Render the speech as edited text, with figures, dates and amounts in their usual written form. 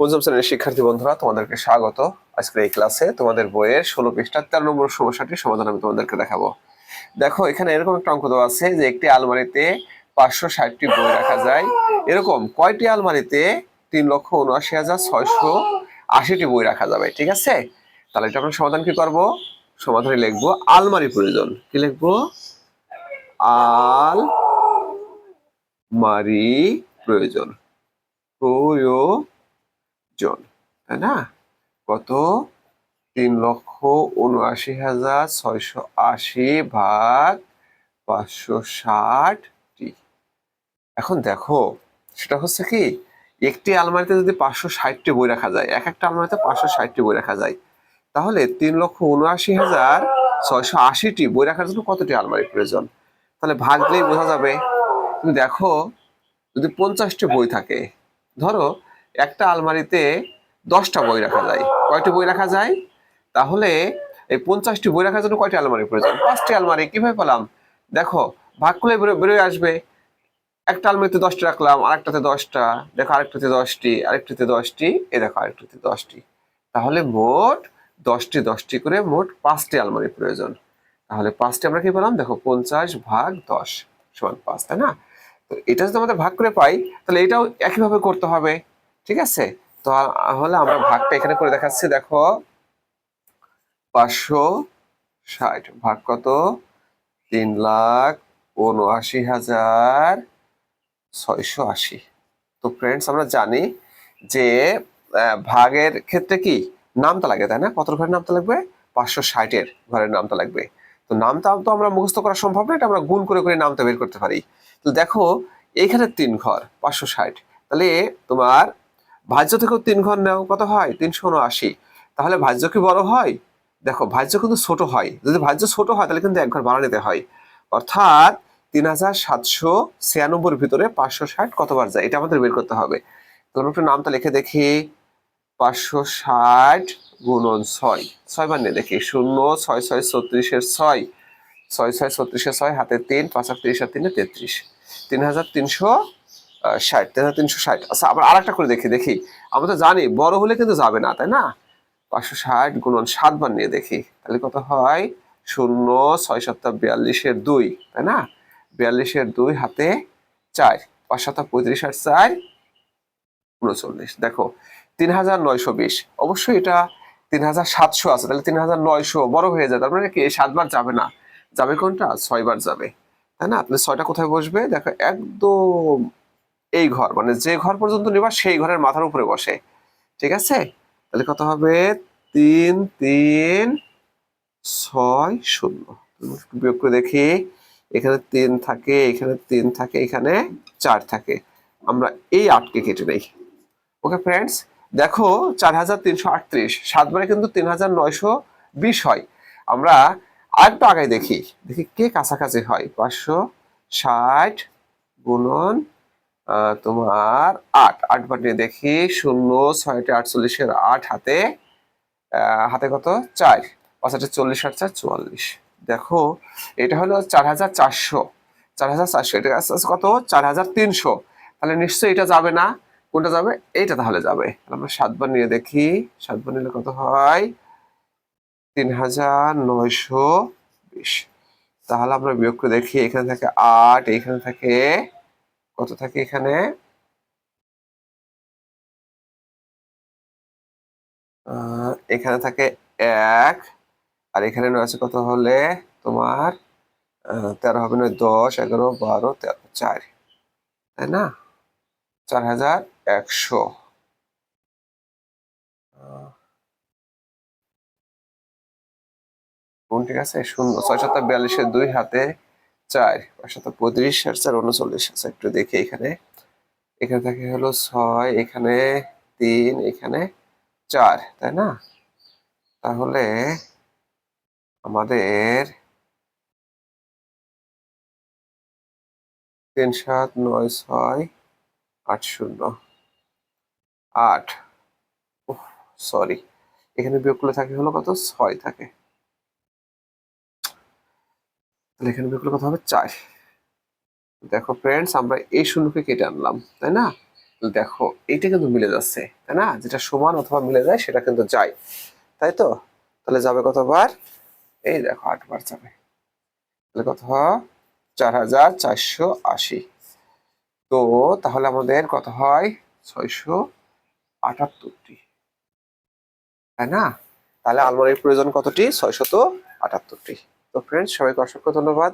পঞ্চম শ্রেণীর শিক্ষার্থী বন্ধুরা, তোমাদেরকে স্বাগত। আজকের এই ক্লাসে তোমাদের বইয়ের 16 পৃষ্ঠার 13 নম্বর সমস্যাটির সমাধান আমি তোমাদেরকে দেখাবো। দেখো, এখানে এরকম একটা অঙ্ক দেওয়া আছে যে একটি আলমারিতে 560টি বই রাখা যায়। এরকম কয়টি আলমারিতে 3,79,680টি বই রাখা যাবে? ঠিক আছে, তাহলে এটা আমরা সমাধান কি করবো? সমাধানে লিখবো আলমারি প্রয়োজন। কি লিখবো? আলমারি প্রয়োজন, তাই না? কত? 3,79,680 ভাগ 560টি। এখন দেখো, সেটা হচ্ছে কি, একটি আলমারিতে যদি 560টি বই রাখা যায়, এক একটা আলমারিতে 560টি বই রাখা যায়, তাহলে 3,79,680টি বই রাখার জন্য কতটি আলমারি প্রয়োজন? তাহলে ভাগ দিলেই বোঝা যাবে। তুমি দেখো, যদি 50টি বই থাকে, ধরো একটা আলমারিতে 10টা বই রাখা যায়, কয়টি বই রাখা যায়? তাহলে এই 50টি বই রাখার জন্য কয়টি আলমারি প্রয়োজন? 5টি আলমারি। কিভাবে পেলাম? দেখো, ভাগ করলে বেরোয় আসবে। একটা আলমারিতে 10টা রাখলাম, আরেকটাতে 10টা, দেখো আরেকটাতে 10টি, আরেকটাতে 10টি, এ দেখো আরেকটাতে 10টি। তাহলে মোট 10টি 10টি করে মোট 5টি আলমারি প্রয়োজন। তাহলে 5টি আমরা কি পেলাম? দেখো, 50 ভাগ 10 সমান 5, তাই না? তো এটা যদি আমাদের ভাগ করে পাই, তাহলে এটাও একইভাবে করতে হবে। ঠিক আছে, তাহলে আমরা ভাগটা এখানে করে দেখাচ্ছি। দেখো, 560 ভাগ কত? 3,79,680। তো ফ্রেন্ডস, আমরা জানি যে ভাগের ক্ষেত্রে কি নামতা লাগে, তাই না? কত ঘরের নামতা লাগবে? 560-এর ঘরের নামতা লাগবে। তো নামতা তো আমরা মুখস্থ করা সম্ভব না, এটা আমরা গুণ করে করে নামতা বের করতে পারি। তো দেখো, এইখানে 3 ঘর, 560, তাহলে তোমার ভাজ্য থেকেও 3 ঘর নাও, কত হয়? 379। তাহলে ভাজ্য কি বড় হয়? দেখো, ভাজ্য কিন্তু ছোট হয়। যদি ভাজ্য ছোট হয় তাহলে কিন্তু এক ঘর বাড়া নিতে হয়। অর্থাৎ 3,796-র ভিতরে 560 কতবার যায়, এটা আমাদের বের করতে হবে। তোমরা একটু নামটা লিখে দেখি। 560 গুণন 6, 6 বার নিয়ে দেখি। 0, 6 6 36-এর 6, 6 6 36-এর 6, হাতে 3, 5 আর 30 আর 3 33, 3,360, 3,360। আচ্ছা, আবার আরেকটা করে দেখি। আমরা তো জানি বড় হলে কিন্তু যাবে না, তাই না? 560 গুণন 7 বার নিয়ে দেখি, তাহলে কত হয়? 0, 6 7 42-এর 2, তাই না? 42-এর 2, হাতে 4, 5 7 35 আর 4 39। দেখো, 3,920। অবশ্যই এটা 3,700 আছে, তাহলে 3,900 বড় হয়ে যায়। তার মানে কি 7 বার যাবে না, যাবে কোনটা? 6 বার যাবে, তাই না? তাহলে 6টা কোথায় বসবে? দেখো, একদম এই ঘর, মানে যে ঘর পর্যন্ত নিবা সেই ঘরের মাথার উপরে বসে। ঠিক আছে, তাহলে কত হবে? 3,360। বিয়োগ করে দেখি। এখানে 3 থাকে, এখানে 3 থাকে, এখানে 4 থাকে। আমরা এই 8কে কেটে নেই। ওকে ফ্রেন্ডস, দেখো, 4,338 7 বারে কিন্তু 3,920 হয়। আমরা আরেকটু আগে দেখি কে কাছাকাছি হয়। 560 গুণন তোমার 8, 8 বার নিয়ে দেখি। 0, 6 48-এর 8, হাতে হাতে কত? 4, 5 40 আর 4 44। দেখো, এটা হলো 4,400, 4,400। এটা কত? 4,300। তাহলে নিশ্চয়ই এটা যাবে না। কোনটা যাবে? এইটা তাহলে যাবে। আমরা 7 বার নিয়ে দেখি। 7 বার নিলে কত হয়? 3,920। তাহলে আমরা বিয়োগ করে দেখি। এখানে থাকে 8, এখানে থাকে কত? থাকে এখানে এখানে থাকে 1, আর এখানে আছে কত হলে তোমার 13 হবে না? 10, 11, 12, 13, 4, তাই না? 4,100। কোন? ঠিক আছে। 0, 6 7 42-এর 2, হাতে 4, 5 7 35 আর 4 39। আচ্ছা, একটু দেখি। এখানে এখানে থাকে হলো 6, এখানে 3, এখানে 4, তাই না? তাহলে আমাদের 3 7 9 6 8 0 8। সরি, এখানে বিয়োগ করলে থাকে হলো কত? 6 থাকে। তাহলে এখানে বিয়োগ করলে কত হবে? 4। দেখো ফ্রেন্ডস, আমরা এই শূন্যকে কেটে আনলাম, তাই না? তো দেখো এইটা কিন্তু মিলে যাচ্ছে, তাই না? যেটা সমান অথবা মিলে যায় সেটা কিন্তু যায়, তাই তো? তাহলে যাবে কতবার? এই দেখো 8 বার যাবে। তাহলে কত হয়? 4480। তো তাহলে আমাদের কত হয়? 678টি, তাই না? তাহলে আলমারির প্রয়োজন কতটি? 678টি। তো ফ্রেন্ডস, সবাইকে অসংখ্য ধন্যবাদ।